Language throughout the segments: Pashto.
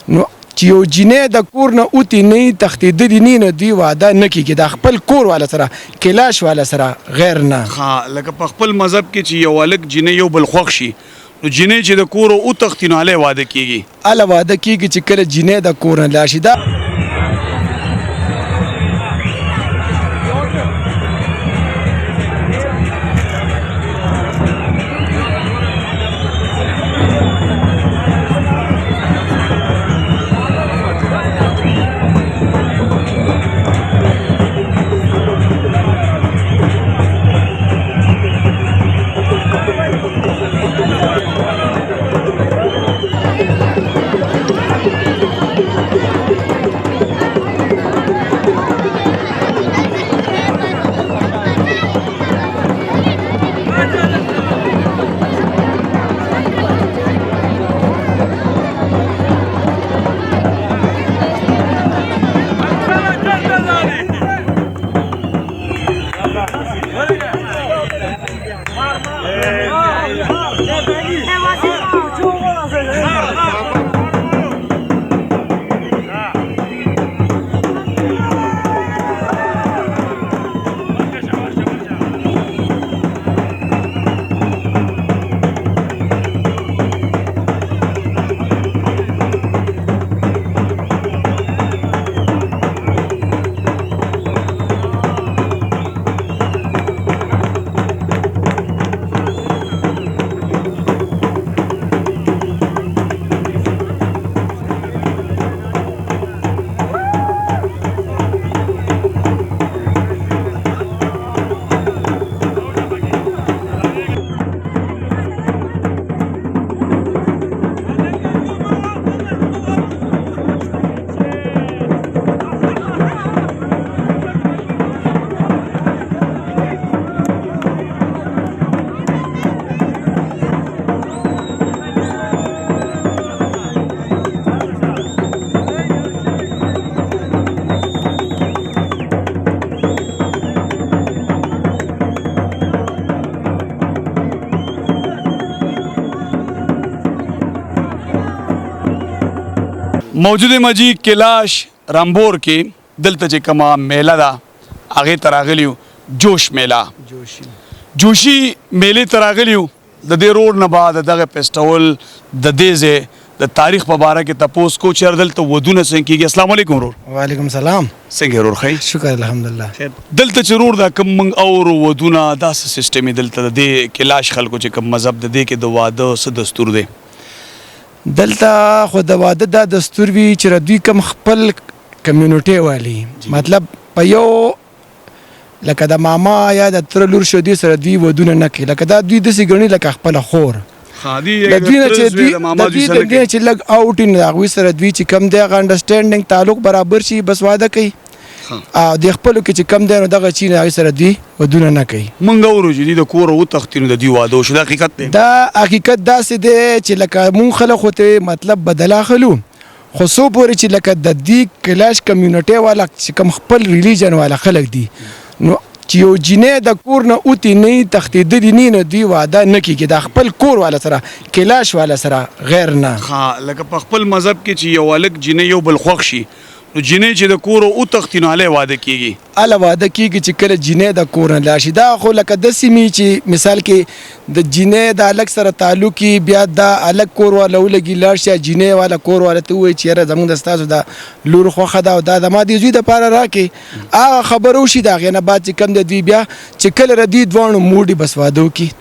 نو چې یو جینۍ د کور نه اوتې نه وي تښتېدلي نه نو دوی واده نه کېږي د خپل کور والا سره کلاش والا سره غیر نه لکه په خپل مذهب کې چې یو هلک جینۍ یو بل خوښ شي نو جینۍ چې د کوره وتښتي نو هلی واده کېږي هله واده کېږي چې کله جینۍ د کور نه لاړ شي دا موجود مجی کلاش رامبور کې دلته چې کومه میله ده هغې ته راغلي یو جوش میله جوشي میلې ته راغلي یو د دې روډ نه بعد دغه فیسټیول د دې ځای د تاریخ په باره کې تپوس کو چې دلته ودونه څنګه کېږي السلام علیکم ورور وعلیکم سلام څنګه ورور ښه شکر الحمدلله دلته چې ورور دا کوم موږ اورو ودونه داسې سیسټم یې دلته د دې کلاش خلکو چې کوم مذهب د دې کې د واده څه دستور دی دلته خو د واده دا دستور وي چې دوی کوم خپل کمیونټي والی مطلب په یو لکه د ماما یا د تره لور شو دوی سره دوی ودونه نه کوي لکه دا دوی داسې ګڼي لکه خپله خور د دوی نه چې لږ اوټ وي نو د هغوی سره دوی چې کوم دی هغه انډرسټینډینګ تعلق برابر شي بس واده کوي د خپلو کې چې کم دی نو دغه چی هغې سره دوی ودونه نه کوي مونږ اورو چې دوی د کوره وتښتي نو د دوی واده وشو دا حقیقت دی دا حقیقت داسې دی چې لکه مونږ خلک خو ته مطلب بدل اخلو خو څو پورې چې لکه د دې کلاش کمیونټي والا چې کوم خپل ریلیجن والا خلک دي نو چې یو جینۍ د کور نه اوتې نه وي تښتېدلي نه نو دوی واده نه کېږي د خپل کور والا سره کلاش والا سره غیر نه لکه په خپل مذهب کې چې یو هلک جینۍ یو بل خوښ شي نو جینۍ چې د کوره وتښتي نو هلی واده کېږي هله واده کېږي چې کله جینۍ د کور نه لاړ شي دا خو لکه داسې وي چې مثال کې د جینۍ د هلک سره تعلق وي بیا دا هلک کور والا ولګي لاړ شي جینۍ والا کور والا ته ووایي چې یاره زموږ د ستاسو د لور خوښه ده او دا زما د زوی دپاره راکړې هغه خبره وشي د هغې نه بعد چې کوم د دوی بیا چې کله د دوی دواړو موډي بس واده وکړي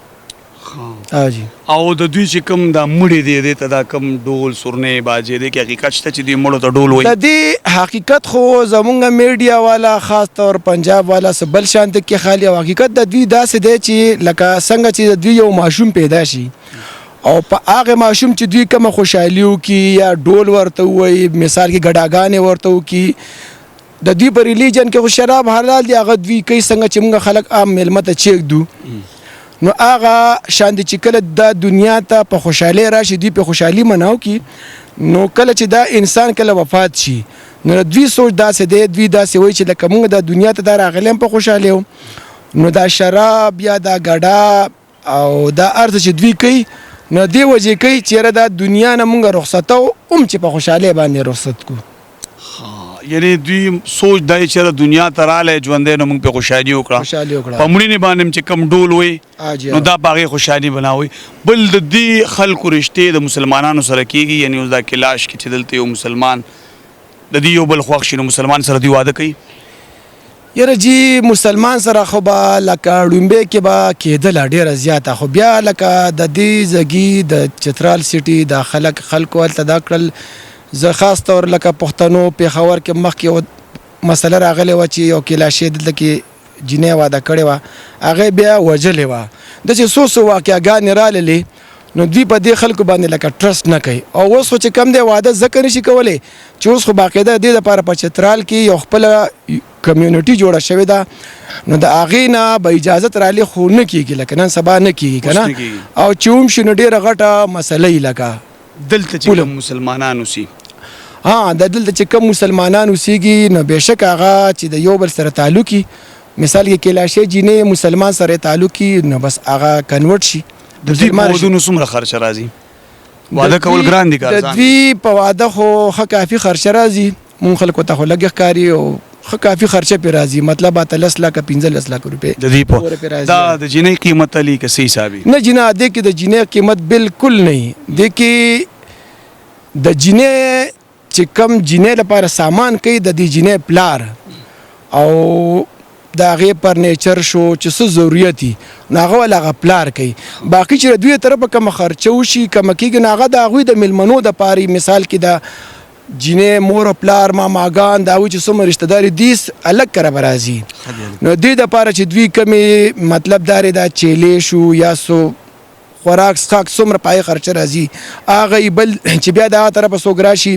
او د دوی چې کوم دا مړي دی دې ته دا کوم ډول سورنې باجې دی کې حقیقت شته چې دوی مړو ته ډول وایي د دې حقیقت خو زمونږ میډیا والا خاص طور پنجاب والا څه بل شان ته کې خالي او حقیقت د دوی داسې دی چې لکه څنګه چې د دوی یو ماشوم پیدا شي او په هغه ماشوم چې دوی کومه خوشحالي وکړي یا ډول ورته ووایي مثال کې ګډاګانې ورته وکړي د دوی په ریلیجن کې خو شراب حلال دی هغه دوی کوي څنګه چې موږ خلک عام میلمه ته چیږدو نو هغه شان دي چې کله د دنیا ته په خوشحالۍ راشي دوی په خوشحالي مناو کی نو کله چې دا انسان کله وفات شي نو دوی سوچ داسې دی دوی داسې وایي چې لکه موږ د دنیا ته دا راغلی په خوشحالۍ نو دا شراب یا دا ګډا او دا ارزه چې دوی کوي نو دی وجې کوي چیرې دا دنیا نه مونږ رخصتو چې په خوشحالۍ باندې رخصت کو. یعنی دوی سوچ دی چې دنیا ته رالی ژوندی نو موږ پې خوشحالي وکړه په مړینې باندې چې کم ډول وی نو دا په هغې خوشحالي بناوي. بل د دې خلکو رشتې د مسلمانانو سره کېږي، یعنی اوس دا کلاش کې چې دلته یو مسلمان د دې یو بل خوښ شي نو مسلمان سره دوی واده کوي. یاره جی مسلمان سره خو به لکه ړومبۍ کې به کېدله ډېره زیاته، خو بیا لکه د دې زګي د چترال سیټي دا خلکو هلته دا کړل. زه خاص طور لکه پښتنو پېښور کې مخکې یو مسله راغلې وه چې یو کلاشې دلته کې جینۍ واده کړې وه، هغې بیا وژلې وه. د چې څو واقعګانې راللې نو دوی په دې خلکو باندې لکه ټرسټ نه کوي. او اوس خو چې کم دی واده ځکه نشي کولی چې اوس خو باقاعده دې دپاره په چترال کې یو خپله کمیونټي جوړه شوې ده، نو د هغې نه به اجازت رالي خو نه کېږي، لکه نن سبا نه کېږي که نه. او چې هم شي نو ډېره غټه مسله یي لکه دلته چې کوم مسلمانان اوسي د دلته چې کوم مسلمانان اوسېږي نو بېشک هغه چې د یو بل سره تعلق وي، مثال کې کلاشې جینۍ مسلمان سره تعلق وي نو بس هغه کنورټ شي. د دوی په ودونو څومره خرچه راځي؟ واده کول ګران دي که ارزان؟ د دوی په واده خو ښه کافي خرچه راځي، مونږ خلکو ته خو لږ ښکاري او ښه کافي خرچه پرې راځي، مطلب 10 لکه 15 لکه روپۍ د دې په دا د جینۍ قیمت علی که څه حساب نه جینه دې کې د جینۍ قیمت بالکل نه وي. دې کې د جینۍ چې کم جینۍ لپاره سامان کوي د دې جینۍ پلار او د هغې فرنیچر شو چې څه ضرورت وي نو هغه ول هغه پلار کوي. باقي چې د دوی طرفه کومه خرچه وشي کومه کېږي نو هغه د هغوی د میلمنو دپاره مثال کې د جینۍ مور او پلار ماماګان د هغوی چې څومره رشته داري دیس الګ کره به راځي. نو دوی دپاره چې دوی کمې مطلب دارې دا چیلې شو یا سو خوراک څښاک څومره په هغې خرچه راځي هغه بل چې بیا د هغه طرفه څوک راشي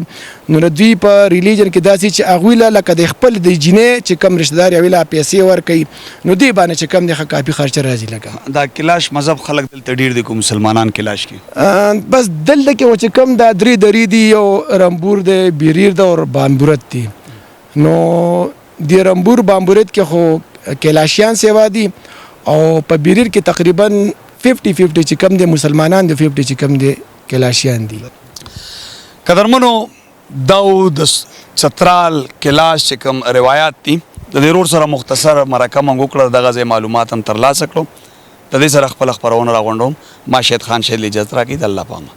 نو د دوی په ریلیجن کې داسې چې هغوی له لکه د خپل د جینۍ چې کم رشته دار هغوی له پیسې ورکوي نو دوی باندې چې کم دی ښه کافي خرچه راځي. لکه دا کلاش مذهب خلک دلته ډېر دي که مسلمانان کلاش کې بس دلته کې چې کم دا درې درې دي، یو رمبور دی، بیریر دی او بامبورت دی. نو د رمبور بامبورت کې خو کلاشیان سیوا دي او په بیریر کې تقریبا 50-50 چې کم دي مسلمانان دي 50 چې کم دي کلاشیان دي. قدرمنو دا د چترال کلاش چې کوم روایات دي د دې رور سره مختصر مرکه موږ وکړه، دغه ځای معلومات هم ترلاسه کړو. د دې سره خپله خپرونه راغونډوم. ما شهید خان شهید اجازت راکړئ. د الله په امان.